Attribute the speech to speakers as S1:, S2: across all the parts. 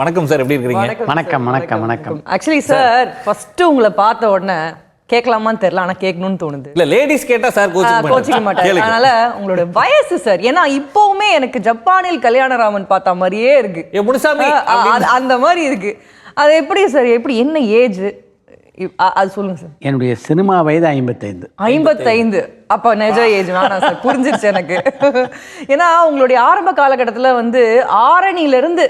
S1: வணக்கம் சார், எப்படி இருக்கீங்க?
S2: வணக்கம் வணக்கம் வணக்கம்.
S3: ஆக்சுவலி சார் ஃபர்ஸ்ட் உங்களை பார்த்த உடனே கேட்கலாமான்னு தெரியல, ஆனா கேட்கணும்னு தோணுது.
S1: இல்ல லேடிஸ் கேட்டா சார்
S3: கோச்சிக்க மாட்டாரு. அதனால உங்களோட வயசு சார், ஏன்னா இப்பவுமே எனக்கு ஜப்பானில் கல்யாணராமன் பார்த்த மாதிரியே இருக்கு.
S1: முனுசாமி
S3: அந்த மாதிரி இருக்கு. அது எப்படி சார், எப்படி என்ன ஏஜ் அது சொல்லுங்க சார்.
S2: என்னுடைய சினிமா வயது 55.
S3: 55 அப்ப நிஜ ஏஜ் வேணாம் சார், புரிஞ்சிருச்சு எனக்கு. ஏன்னா உங்களுடைய ஆரம்ப காலகட்டத்தில் வந்து ஆரணியிலிருந்து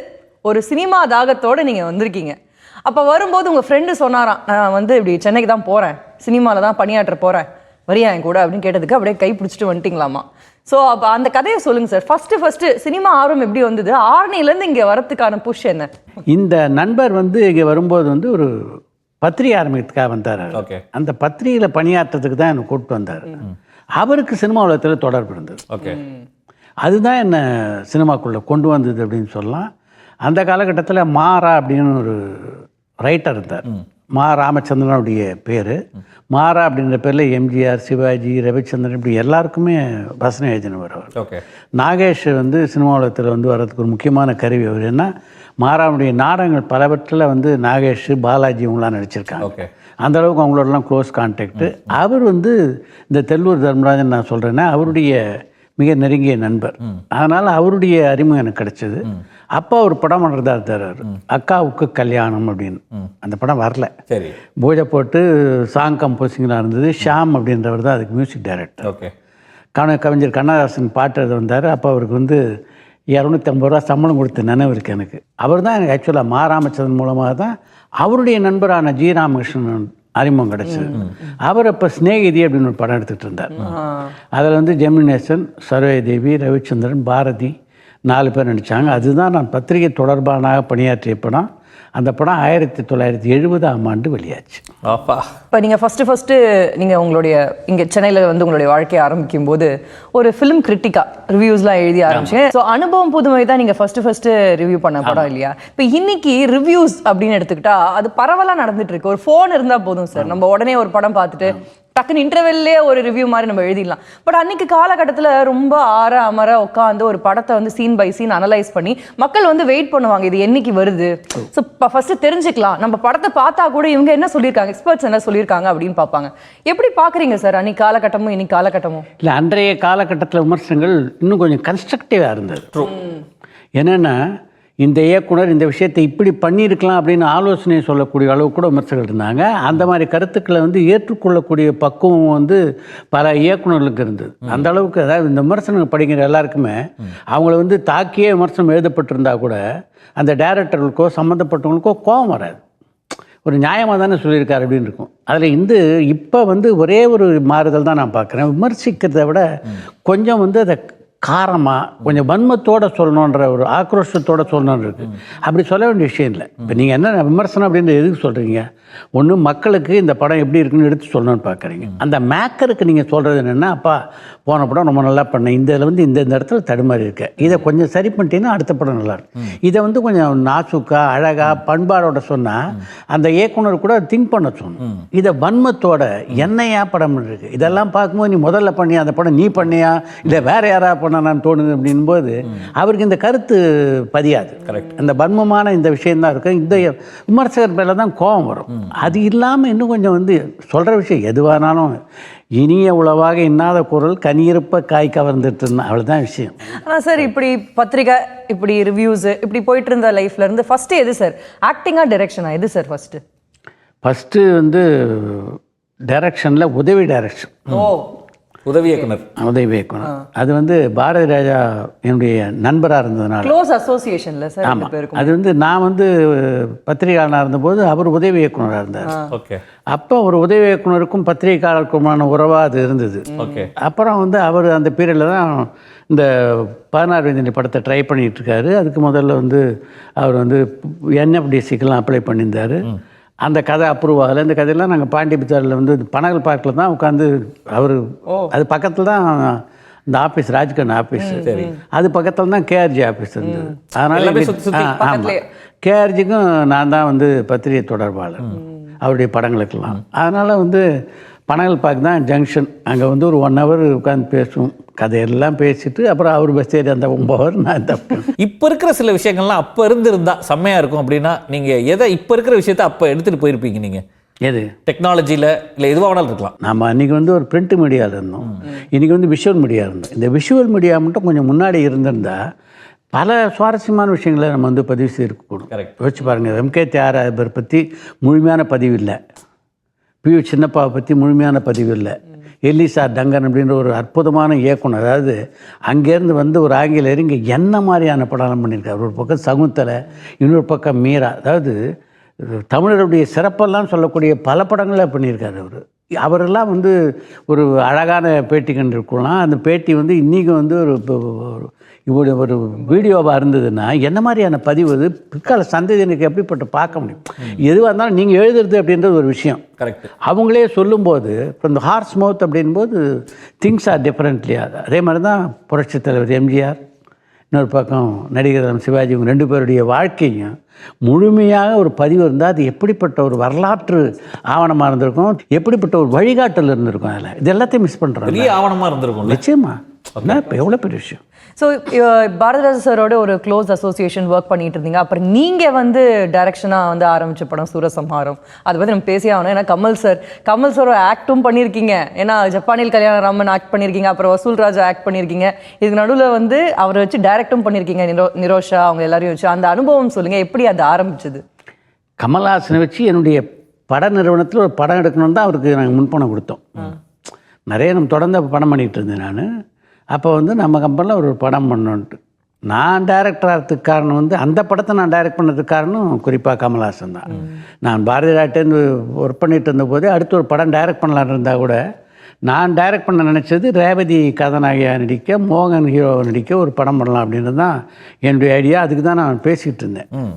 S3: ஒரு சினிமா தாகத்தோட நீங்க வந்திருக்கீங்க. அப்ப வரும்போது உங்க ஃப்ரெண்டு சொன்னாராம், நான் வந்து இப்படி சென்னைக்கு தான் போறேன், சினிமால தான் பணியாற்ற போறேன், வரியா என் கூட அப்படின்னு கேட்டதுக்கு அப்படியே கை பிடிச்சிட்டு வந்துட்டீங்களாமா. ஸோ அப்போ அந்த கதையை சொல்லுங்க சார். ஃபர்ஸ்ட் சினிமா ஆர்வம் எப்படி வந்தது? ஆரணியிலேருந்து இங்கே வரத்துக்கான புஷ் என்ன?
S2: இந்த நண்பர் வந்து இங்கே வரும்போது வந்து ஒரு பத்திரிகை ஆரம்பிக்கிறதுக்காக வந்தார். அந்த பத்திரிகையில் பணியாற்றுறதுக்கு தான் என்னை கூப்பிட்டு வந்தார். அவருக்கு சினிமா உலகத்தில் தொடர்பு இருந்தது. அதுதான் என்னை சினிமாக்குள்ளே கொண்டு வந்தது அப்படின்னு சொல்லலாம். அந்த காலகட்டத்தில் மாரா அப்படின்னு ஒரு ரைட்டர் இருந்தார். மா ராமச்சந்திரனுடைய பேர். மாரா அப்படின்ற பேரில் எம்ஜிஆர், சிவாஜி, ரவிச்சந்திரன் இப்படி எல்லாருக்குமே வசனம் எழுதினவர் அவர். நாகேஷ் வந்து சினிமா உலகத்தில் வந்து வர்றதுக்கு ஒரு முக்கியமான கருவி அவர். ஏன்னா மாராவுடைய நாடகங்கள் பலவற்றில் வந்து நாகேஷ், பாலாஜி இவங்களாம் நடிச்சிருக்காங்க. அந்த அளவுக்கு அவங்களோடலாம் க்ளோஸ் கான்டாக்டு. அவர் வந்து இந்த தெல்லூர் தர்மராஜன் நான் சொல்கிறேன்னா அவருடைய மிக நெருங்கிய நண்பர். அதனால் அவருடைய அறிமுகம் எனக்கு கிடைச்சது. அப்பா ஒரு படம் பண்ணுறதா இருந்தார், அக்காவுக்கு கல்யாணம் அப்படின்னு. அந்த படம் வரல. சரி, பூஜை போட்டு சாங் கம்போசிங்லாம் இருந்தது. ஷாம் அப்படின்றவர் தான் அதுக்கு மியூசிக் டைரக்டர். கவிஞர் கண்ணதாசன் பாட்டு எழுத வந்தார். அப்போ அவருக்கு வந்து 250 ரூபா சம்பளம் கொடுத்த நினைவு இருக்குது எனக்கு. அவர் தான் எனக்கு ஆக்சுவலாக மா ராமச்சந்திரன் மூலமாக தான் அவருடைய நண்பரான ஜி ராமகிருஷ்ணன் அறிமுகம் கிடச்சிது. அவர் அப்போ ஸ்நேகிதி அப்படின்னு ஒரு படம் எடுத்துகிட்டு இருந்தார். அதில் வந்து ஜெமினேசன், சரோஜதேவி, ரவிச்சந்திரன், பாரதி 4 பேர் நடித்தாங்க. அதுதான் நான் பத்திரிகை தொடர்பானாக பணியாற்றிய படம். அந்த படம் 1970ஆம் ஆண்டு வெளியாச்சு.
S3: இப்போ நீங்கள் ஃபஸ்ட்டு நீங்கள் உங்களுடைய இங்கே சென்னையில் வந்து உங்களுடைய வாழ்க்கையை ஆரம்பிக்கும் போது ஒரு ஃபிலிம் கிரிட்டிக்காக ரிவ்யூஸ்லாம் எழுதி ஆரம்பிச்சிங்க. ஸோ அனுபவம் புதுமை தான் நீங்கள் ஃபஸ்ட்டு ரிவ்யூ பண்ண படம் இல்லையா? இப்போ இன்னைக்கு ரிவ்யூஸ் அப்படின்னு எடுத்துக்கிட்டா அது பரவலாக நடந்துட்டு இருக்கு. ஒரு ஃபோன் இருந்தால் போதும் சார், நம்ம உடனே ஒரு படம் பார்த்துட்டு டக்குன்னு இன்டர்வெல்லே ஒரு ரிவ்யூ மாதிரி நம்ம எழுதிடலாம். பட் அன்னைக்கு காலகட்டத்தில் ரொம்ப அமர உட்காந்து ஒரு படத்தை வந்து சீன் பை சீன் அனலைஸ் பண்ணி மக்கள் வந்து வெயிட் பண்ணுவாங்க, இது என்னைக்கு வருது. ஸோ ஃபர்ஸ்ட் தெரிஞ்சுக்கலாம், நம்ம படத்தை பார்த்தா கூட இவங்க என்ன சொல்லியிருக்காங்க, எக்ஸ்பர்ட்ஸ் என்ன சொல்லியிருக்காங்க அப்படின்னு பார்ப்பாங்க. எப்படி பார்க்குறீங்க சார் அன்னைக்கு காலகட்டமும் இன்னைக்கு காலகட்டமும்?
S2: இல்லை, அன்றைய காலகட்டத்தில் விமர்சனங்கள் இன்னும் கொஞ்சம் கன்ஸ்ட்ரக்டிவாக இருந்தது. என்னென்னா இந்த இயக்குனர் இந்த விஷயத்தை இப்படி பண்ணியிருக்கலாம் அப்படின்னு ஆலோசனை சொல்லக்கூடிய அளவு கூட விமர்சகர்கள் இருந்தாங்க. அந்த மாதிரி கருத்துக்களை வந்து ஏற்றுக்கொள்ளக்கூடிய பக்குவம் வந்து பல இயக்குநர்களுக்கு இருந்தது. அந்த அளவுக்கு அதாவது இந்த விமர்சனங்கள் படிக்கிற எல்லாருக்குமே அவங்கள வந்து தாக்கியே விமர்சனம் எழுதப்பட்டிருந்தா கூட அந்த டைரக்டர்களுக்கோ சம்மந்தப்பட்டவங்களுக்கோ கோபம் வராது. ஒரு நியாயமாக தானே சொல்லியிருக்காரு அப்படின்னு இருக்கும். அதில் இப்போ வந்து ஒரே ஒரு மாறுதல் தான் நான் பார்க்குறேன். விமர்சிக்கிறத விட கொஞ்சம் வந்து அதை காரமாக கொஞ்சம் வன்மத்தோடு சொல்லணுன்ற ஒரு ஆக்ரோஷத்தோடு சொல்லணுன்னு இருக்குது. அப்படி சொல்ல வேண்டிய விஷயம் இல்லை. இப்போ நீங்கள் என்ன விமர்சனம் அப்படின்னு எதுக்கு சொல்கிறீங்க? ஒன்று மக்களுக்கு இந்த படம் எப்படி இருக்குன்னு எடுத்து சொல்லணும்னு பார்க்குறீங்க. அந்த மேக்கருக்கு நீங்கள் சொல்கிறது என்னென்னா, அப்பா போன படம் ரொம்ப நல்லா பண்ணேன், இந்த இதில் வந்து இந்த இடத்துல தடுமாறி இருக்கு, இதை கொஞ்சம் சரி பண்ணிட்டீங்கன்னா அடுத்த படம் நல்லாயிருக்கும். இதை வந்து கொஞ்சம் நாசுக்கா அழகாக பண்பாடோட சொன்னால் அந்த இயக்குனர் கூட திங்க் பண்ண சொன்னோம். இதை வன்மத்தோட என்னையா படம் இருக்குது இதெல்லாம் பார்க்கும்போது நீ முதல்ல பண்ணியா அந்த படம் நீ பண்ணியா இல்லை வேறு யாராவது பண்ணான்னு தோணுது அப்படின்போது அவருக்கு இந்த கருத்து பதியாது. அந்த வன்மமான இந்த விஷயந்தான் இருக்கும். இந்த விமர்சகர் பேரில் தான் கோபம் வரும். அது இல்லாமல் இன்னும் கொஞ்சம் வந்து சொல்கிற விஷயம் எதுவானாலும் இனிய உளவாக இன்னாத குரல் கனியிருப்ப காய் கவர்ந்துட்டு இருந்தா அவ்வளோதான் விஷயம்.
S3: ஆனால் சார் இப்படி பத்திரிகை இப்படி ரிவ்யூஸு இப்படி போயிட்டு இருந்த லைஃப்ல இருந்து ஃபஸ்ட்டு எது சார், ஆக்டிங்கா டைரக்ஷனா எது சார்? ஃபஸ்ட்டு வந்து டைரக்ஷனில் உதவி டைரக்ஷன்.
S1: உதவி இயக்குனர்.
S2: அது வந்து பாரதி ராஜா என்னுடைய நண்பராக இருந்ததுனால
S3: க்ளோஸ் அசோசியேஷன்ல சார். ஆமாம்,
S2: அது வந்து நான் வந்து பத்திரிகையாளனாக இருந்தபோது அவர் உதவி இயக்குனராக இருந்தார். அப்போ ஒரு உதவி இயக்குனருக்கும் பத்திரிகையாளருக்குமான உறவாக அது இருந்தது. அப்புறம் வந்து அவர் அந்த பீரியடில் தான் இந்த 16 வயது படத்தை ட்ரை பண்ணிகிட்டு இருக்காரு. அதுக்கு முதல்ல வந்து அவர் வந்து என்எஃப்டிசிக்கெல்லாம் அப்ளை பண்ணியிருந்தார். அந்த கதை அப்ரூவ் ஆகலை. இந்த கதையெல்லாம் நாங்கள் பாண்டி பிச்சாரில் வந்து பனகல் பார்க்கில் தான் உட்காந்து அவர் அது பக்கத்தில் தான் இந்த ஆஃபீஸ் ராஜ்கன் ஆஃபீஸ், அது பக்கத்தில் தான் கேஆர்ஜி ஆஃபீஸ் இருந்தது. அதனால் ஆமாம், கேஆர்ஜிக்கும் நான் தான் வந்து பத்திரிகை தொடர்பாளர் அவருடைய படங்களுக்கெல்லாம். அதனால் வந்து பனகல் பார்க் தான் ஜங்ஷன். அங்கே வந்து ஒரு 1 hour உட்காந்து பேசுவோம், கதையெல்லாம் பேசிட்டு அப்புறம் அவர் பஸ் ஏறி அந்த 9 hour நான் தப்பேன்.
S1: இப்போ இருக்கிற சில விஷயங்கள்லாம் அப்போ இருந்திருந்தா செம்மையாக இருக்கும் அப்படின்னா நீங்கள் எதை இப்போ இருக்கிற விஷயத்த அப்போ எடுத்துகிட்டு போயிருப்பீங்க நீங்கள்?
S2: எது?
S1: டெக்னாலஜியில் இல்லை எதுவாக வேணாலும் இருக்கலாம்.
S2: நம்ம அன்றைக்கி வந்து ஒரு பிரிண்ட் மீடியாவில் இருந்தோம், இன்றைக்கி வந்து விஷுவல் மீடியா இருந்தோம். இந்த விஷுவல் மீடியா மட்டும் கொஞ்சம் முன்னாடி இருந்திருந்தா பல சுவாரஸ்யமான விஷயங்களை நம்ம வந்து பதிவு செய்திருக்கக்கூடும்.
S1: கரெக்ட்.
S2: யோசிச்சு பாருங்கள், எம்கே தியாகராஜர் பற்றி முழுமையான பதிவு இல்லை, பி.யு. சின்னப்பாவை பற்றி முழுமையான பதிவு இல்லை, எல்லிசா டங்கன் அப்படின்ற ஒரு அற்புதமான இயக்குனர், அதாவது அங்கேருந்து வந்து ஒரு ஆங்கிலேயர் இங்கே என்ன மாதிரியான படம் பண்ணியிருக்காரு. ஒரு பக்கம் சகுந்தலை, இன்னொரு பக்கம் மீரா, அதாவது தமிழருடைய சிறப்பெல்லாம் சொல்லக்கூடிய பல படங்களை பண்ணியிருக்காரு அவர். அவரெல்லாம் வந்து ஒரு அழகான பேட்டி கண்டிருக்கலாம். அந்த பேட்டி வந்து இன்றைக்கி வந்து ஒரு ஒரு வீடியோவாக இருந்ததுன்னா என்ன மாதிரியான பதிவு அது பிற்கால சந்ததியினருக்கு எப்படிப்பட்ட பார்க்க முடியும். எதுவாக இருந்தாலும் நீங்கள் எழுதுறது அப்படின்றது ஒரு விஷயம்.
S1: கரெக்ட்.
S2: அவங்களே சொல்லும்போது இப்போ இந்த ஹார்ஸ் மவுத் அப்படின்போது திங்ஸ் ஆர் டிஃப்ரெண்ட்லியா. அதே மாதிரி தான் புரட்சித் தலைவர் எம்ஜிஆர், இன்னொரு பக்கம் நடிகர் சிவாஜி, இவங்க 2 பேருடைய வாழ்க்கையும் முழுமையாக ஒரு பதிவு இருந்தால் அது எப்படிப்பட்ட ஒரு வரலாற்று ஆவணமாக இருந்திருக்கும், எப்படிப்பட்ட ஒரு வழிகாட்டல் இருந்திருக்கும். அதில் இது எல்லாத்தையும் மிஸ் பண்ணுறோம்.
S1: பெரிய ஆவணமாக இருந்திருக்கும்
S2: நிச்சயமா. இப்போ எவ்வளோ பெரிய விஷயம்.
S3: ஸோ பாரதிராஜா சாரோட ஒரு க்ளோஸ் அசோசியேஷன் ஒர்க் பண்ணிட்டு இருந்தீங்க. அப்புறம் நீங்கள் வந்து டைரக்ஷனாக வந்து ஆரம்பிச்ச படம் சூரசம்ஹாரம். அதை பற்றி நம்ம பேசி ஆகணும். ஏன்னா கமல் சார் ஆக்டும் பண்ணியிருக்கீங்க. ஏன்னா ஜப்பானில் கல்யாணராமன் ஆக்ட் பண்ணியிருக்கீங்க, அப்புறம் வசூல் ராஜா ஆக்ட் பண்ணியிருக்கீங்க. இதுக்கு நடுவில் வந்து அவரை வச்சு டைரக்டும் பண்ணியிருக்கீங்க, நிரோஷா அவங்க எல்லாரையும் வச்சு. அந்த அனுபவம் சொல்லுங்கள், எப்படி அது ஆரம்பிச்சது?
S2: கமல்ஹாசனை வச்சு என்னுடைய பட நிறுவனத்தில் ஒரு படம் எடுக்கணும்னு தான் அவருக்கு நாங்கள் முன்பணம் கொடுத்தோம். நிறைய நம்ம தொடர்ந்து படம் பண்ணிகிட்டு இருந்தேன் நான். அப்போ வந்து நம்ம கம்பெனியில் ஒரு படம் பண்ணோன்ட்டு நான் டைரக்டர் ஆகிறதுக்கு காரணம் வந்து அந்த படத்தை நான் டைரக்ட் பண்ணதுக்கு காரணம் குறிப்பாக கமல்ஹாசன் தான். நான் பாரதிராஜேந்து ஒர்க் பண்ணிட்டு இருந்தபோதே அடுத்து ஒரு படம் டைரக்ட் பண்ணலான்னு இருந்தால் கூட நான் டைரக்ட் பண்ண நினச்சது ரேவதி கதாநாயகியாக நடிக்க, மோகன் ஹீரோவை நடிக்க ஒரு படம் பண்ணலாம் அப்படின்றது தான் என்னுடைய ஐடியா. அதுக்கு தான் நான் பேசிக்கிட்டு இருந்தேன்.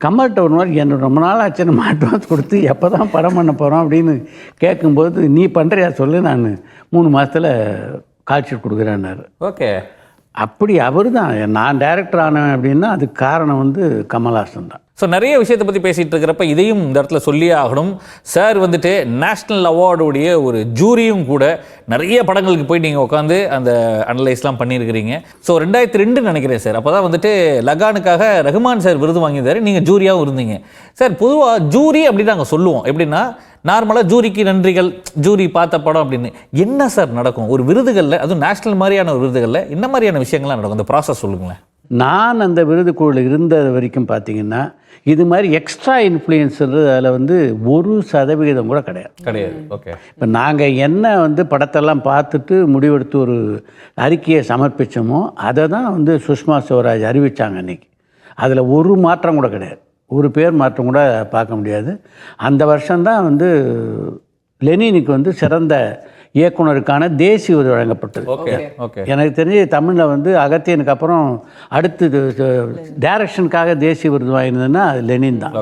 S2: கமல்கிட்ட ஒரு மாதிரி என்ன ரொம்ப நாள் ஆச்சு நம்ம அட்வான்ஸ் கொடுத்து எப்போ தான் படம் பண்ண போகிறோம் அப்படின்னு கேட்கும்போது, நீ பண்ணுறியா சொல்லு, நான் 3 மாதத்தில் கால்ஷீட் கொடுக்குறேன்னாரு.
S1: ஓகே.
S2: அப்படி அவர் தான் நான் டைரக்டர் ஆனேன் அப்படின்னா அதுக்கு காரணம் வந்து கமல்ஹாசன் தான்.
S1: ஸோ நிறைய விஷயத்தை பற்றி பேசிகிட்டு இருக்கிறப்ப இதையும் இந்த இடத்துல சொல்லியே ஆகணும். சார் வந்துட்டு நேஷ்னல் அவார்டுடைய ஒரு ஜூரியும் கூட. நிறைய படங்களுக்கு போய் நீங்கள் உட்காந்து அந்த அனலைஸ்லாம் பண்ணியிருக்கிறீங்க. ஸோ 2002 நினைக்கிறேன் சார், அப்போ தான் வந்துட்டு லகானுக்காக ரஹ்மான் சார் விருது வாங்கியிருந்தார், நீங்கள் ஜூரியாகவும் இருந்தீங்க. சார் பொதுவாக ஜூரி அப்படின்னு நாங்கள் சொல்லுவோம், எப்படின்னா நார்மலாக ஜூரிக்கு நன்றிகள், ஜூரி பார்த்த படம் அப்படின்னு. என்ன சார் நடக்கும் ஒரு விருதுகளில், அதுவும் நேஷ்னல் மாதிரியான ஒரு விருதுகளில் என்ன மாதிரியான விஷயங்கள்லாம் நடக்கும்? அந்த ப்ராசஸ் சொல்லுங்களேன்.
S2: நான் அந்த விருது குழுவில் இருந்த வரைக்கும் பார்த்தீங்கன்னா இது மாதிரி எக்ஸ்ட்ரா இன்ஃப்ளூயன்ஸுன்றது அதில் வந்து 1% கூட கிடையாது.
S1: ஓகே.
S2: இப்போ நாங்கள் என்ன வந்து படத்தெல்லாம் பார்த்துட்டு முடிவெடுத்து ஒரு அறிக்கையை சமர்ப்பித்தோமோ அதை தான் வந்து சுஷ்மா ஸ்வராஜ் அறிவித்தாங்க அன்றைக்கி. அதில் ஒரு மாற்றம் கூட கிடையாது, ஒரு பேர் மாற்றம் கூட பார்க்க முடியாது. அந்த வருஷம்தான் வந்து லெனினுக்கு வந்து சிறந்த இயக்குனருக்கான தேசிய விருது வழங்கப்பட்டது. எனக்கு தெரிஞ்சு தமிழில் வந்து அகத்தியனுக்கு அப்புறம் அடுத்து டைரக்ஷனுக்காக தேசிய விருது வாங்கினதுன்னா அது லெனின் தான்.